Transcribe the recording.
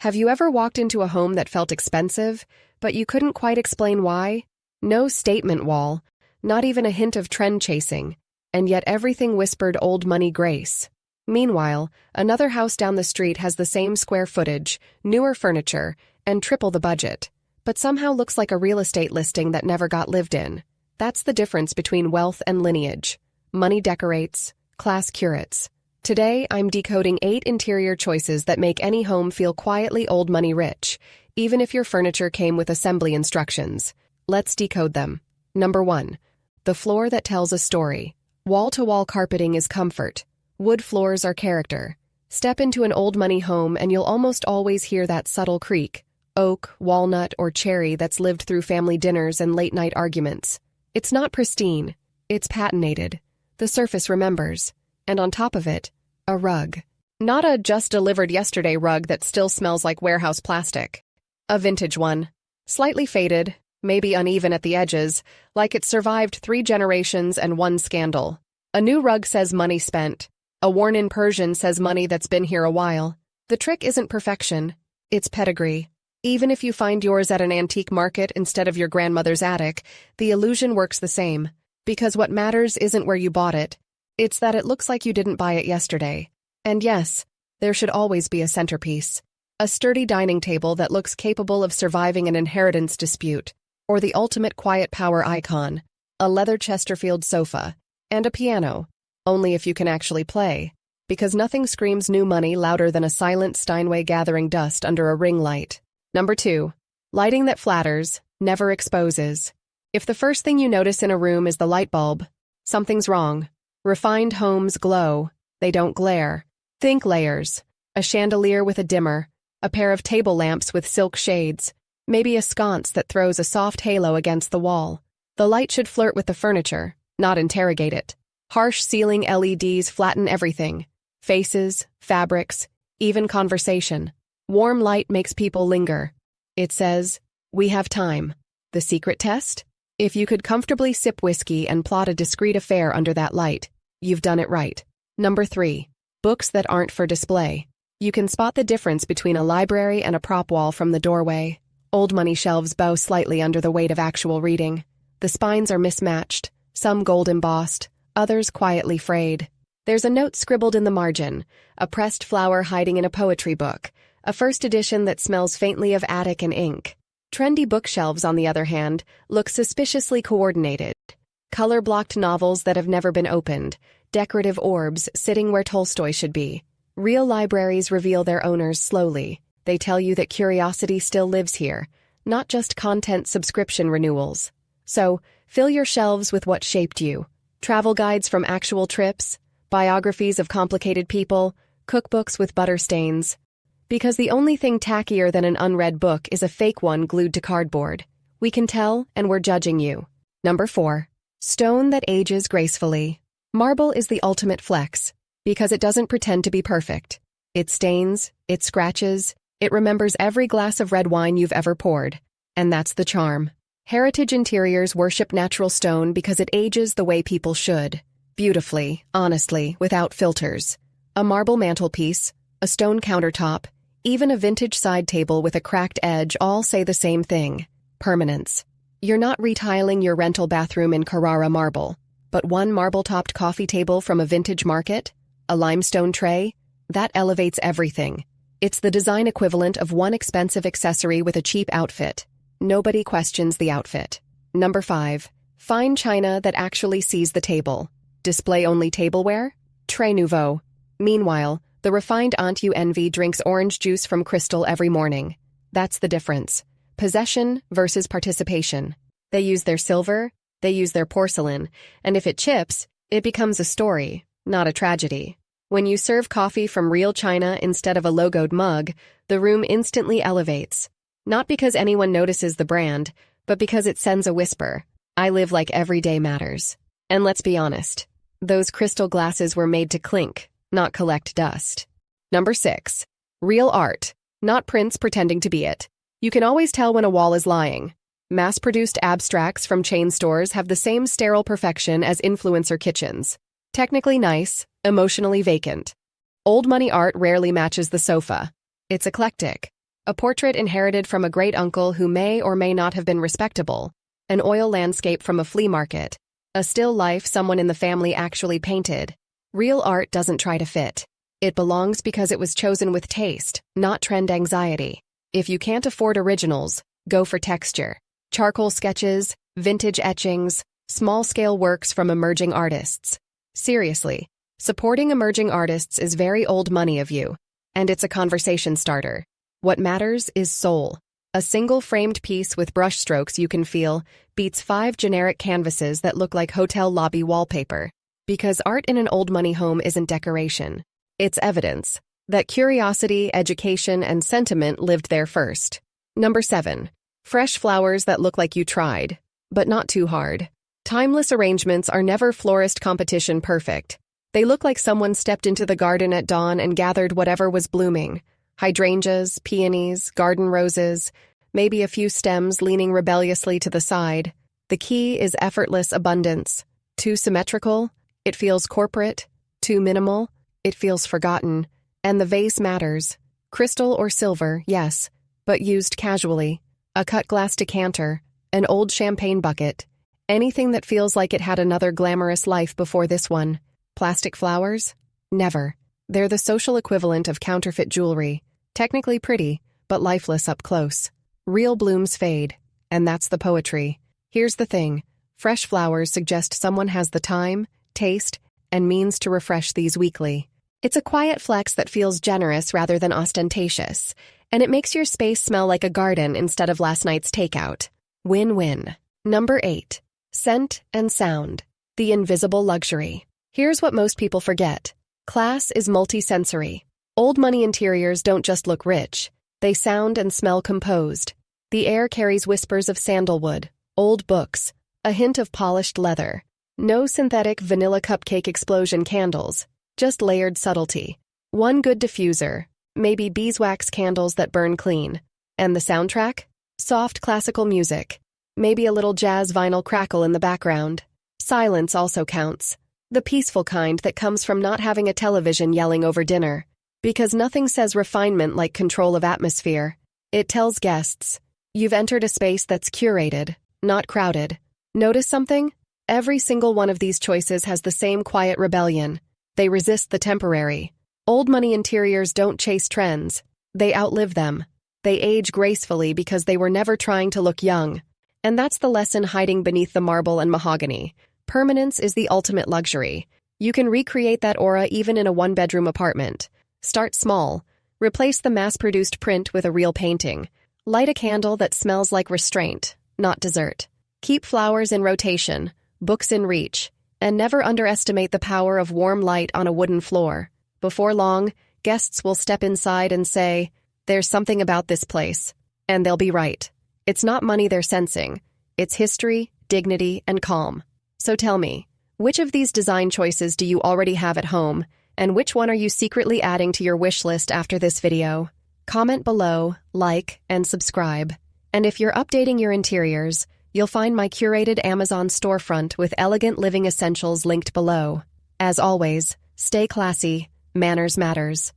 Have you ever walked into a home that felt expensive, but you couldn't quite explain why? No statement wall, not even a hint of trend chasing, and yet everything whispered old money grace. Meanwhile, another house down the street has the same square footage, newer furniture, and triple the budget, but somehow looks like a real estate listing that never got lived in. That's the difference between wealth and lineage. Money decorates, class curates. Today, I'm decoding 8 interior choices that make any home feel quietly old money rich, even if your furniture came with assembly instructions. Let's decode them. Number 1. The floor that tells a story. Wall-to-wall carpeting is comfort. Wood floors are character. Step into an old money home and you'll almost always hear that subtle creak. Oak, walnut, or cherry that's lived through family dinners and late-night arguments. It's not pristine. It's patinated. The surface remembers. And on top of it, a rug. Not a just-delivered-yesterday rug that still smells like warehouse plastic. A vintage one. Slightly faded, maybe uneven at the edges, like it survived 3 generations and 1 scandal. A new rug says money spent. A worn-in Persian says money that's been here a while. The trick isn't perfection. It's pedigree. Even if you find yours at an antique market instead of your grandmother's attic, the illusion works the same. Because what matters isn't where you bought it. It's that it looks like you didn't buy it yesterday. And yes, there should always be a centerpiece. A sturdy dining table that looks capable of surviving an inheritance dispute. Or the ultimate quiet power icon. A leather Chesterfield sofa. And a piano. Only if you can actually play. Because nothing screams new money louder than a silent Steinway gathering dust under a ring light. Number 2. Lighting that flatters, never exposes. If the first thing you notice in a room is the light bulb, something's wrong. Refined homes glow. They don't glare. Think layers. A chandelier with a dimmer. A pair of table lamps with silk shades. Maybe a sconce that throws a soft halo against the wall. The light should flirt with the furniture, not interrogate it. Harsh ceiling LEDs flatten everything. Faces, fabrics, even conversation. Warm light makes people linger. It says, we have time. The secret test? If you could comfortably sip whiskey and plot a discreet affair under that light, you've done it right. Number 3. Books that aren't for display. You can spot the difference between a library and a prop wall from the doorway. Old money shelves bow slightly under the weight of actual reading. The spines are mismatched, some gold embossed, others quietly frayed. There's a note scribbled in the margin, a pressed flower hiding in a poetry book, a first edition that smells faintly of attic and ink. Trendy bookshelves, on the other hand, look suspiciously coordinated. Color-blocked novels that have never been opened, decorative orbs sitting where Tolstoy should be. Real libraries reveal their owners slowly. They tell you that curiosity still lives here, not just content subscription renewals. So, fill your shelves with what shaped you. Travel guides from actual trips, biographies of complicated people, cookbooks with butter stains. Because the only thing tackier than an unread book is a fake one glued to cardboard. We can tell, and we're judging you. Number 4. Stone that ages gracefully. Marble is the ultimate flex, because it doesn't pretend to be perfect. It stains, it scratches, it remembers every glass of red wine you've ever poured. And that's the charm. Heritage interiors worship natural stone because it ages the way people should. Beautifully, honestly, without filters. A marble mantelpiece, a stone countertop, even a vintage side table with a cracked edge all say the same thing. Permanence. You're not retiling your rental bathroom in Carrara marble, but one marble-topped coffee table from a vintage market, a limestone tray, that elevates everything. It's the design equivalent of one expensive accessory with a cheap outfit. Nobody questions the outfit. Number 5. Fine china that actually sees the table. Display-only tableware? Très nouveau. Meanwhile, the refined aunt you envy drinks orange juice from crystal every morning. That's the difference. Possession versus participation. They use their silver, they use their porcelain, and if it chips, it becomes a story, not a tragedy. When you serve coffee from real china instead of a logoed mug, the room instantly elevates. Not because anyone notices the brand, but because it sends a whisper. I live like everyday matters. And let's be honest, those crystal glasses were made to clink, not collect dust. Number 6. Real art, not prints pretending to be it. You can always tell when a wall is lying. Mass-produced abstracts from chain stores have the same sterile perfection as influencer kitchens. Technically nice, emotionally vacant. Old money art rarely matches the sofa. It's eclectic. A portrait inherited from a great uncle who may or may not have been respectable. An oil landscape from a flea market. A still life someone in the family actually painted. Real art doesn't try to fit. It belongs because it was chosen with taste, not trend anxiety. If you can't afford originals, go for texture. Charcoal sketches, vintage etchings, small-scale works from emerging artists. Seriously, supporting emerging artists is very old money of you, and it's a conversation starter. What matters is soul. A single framed piece with brushstrokes you can feel beats 5 generic canvases that look like hotel lobby wallpaper. Because art in an old money home isn't decoration. It's evidence that curiosity, education, and sentiment lived there first. Number 7. Fresh flowers that look like you tried, but not too hard. Timeless arrangements are never florist competition perfect. They look like someone stepped into the garden at dawn and gathered whatever was blooming. Hydrangeas, peonies, garden roses, maybe a few stems leaning rebelliously to the side. The key is effortless abundance. Too symmetrical, it feels corporate. Too minimal, it feels forgotten. And the vase matters. Crystal or silver, yes, but used casually. A cut glass decanter, an old champagne bucket. Anything that feels like it had another glamorous life before this one. Plastic flowers? Never. They're the social equivalent of counterfeit jewelry. Technically pretty, but lifeless up close. Real blooms fade, and that's the poetry. Here's the thing. Fresh flowers suggest someone has the time, taste, and means to refresh these weekly. It's a quiet flex that feels generous rather than ostentatious, and it makes your space smell like a garden instead of last night's takeout. Win-win. Number 8. Scent and sound. The invisible luxury. Here's what most people forget. Class is multisensory. Old money interiors don't just look rich. They sound and smell composed. The air carries whispers of sandalwood, old books, a hint of polished leather. No synthetic vanilla cupcake explosion candles, just layered subtlety. One good diffuser, maybe beeswax candles that burn clean. And the soundtrack? Soft classical music. Maybe a little jazz vinyl crackle in the background. Silence also counts. The peaceful kind that comes from not having a television yelling over dinner. Because nothing says refinement like control of atmosphere. It tells guests, you've entered a space that's curated, not crowded. Notice something? Every single one of these choices has the same quiet rebellion. They resist the temporary. Old money interiors don't chase trends. They outlive them. They age gracefully because they were never trying to look young. And that's the lesson hiding beneath the marble and mahogany. Permanence is the ultimate luxury. You can recreate that aura even in a one-bedroom apartment. Start small. Replace the mass-produced print with a real painting. Light a candle that smells like restraint, not dessert. Keep flowers in rotation, books in reach, and never underestimate the power of warm light on a wooden floor. Before long, guests will step inside and say, "There's something about this place." And they'll be right. It's not money they're sensing. It's history, dignity, and calm. So tell me, which of these design choices do you already have at home, and which one are you secretly adding to your wish list after this video? Comment below, like, and subscribe. And if you're updating your interiors, you'll find my curated Amazon storefront with elegant living essentials linked below. As always, stay classy, manners matters.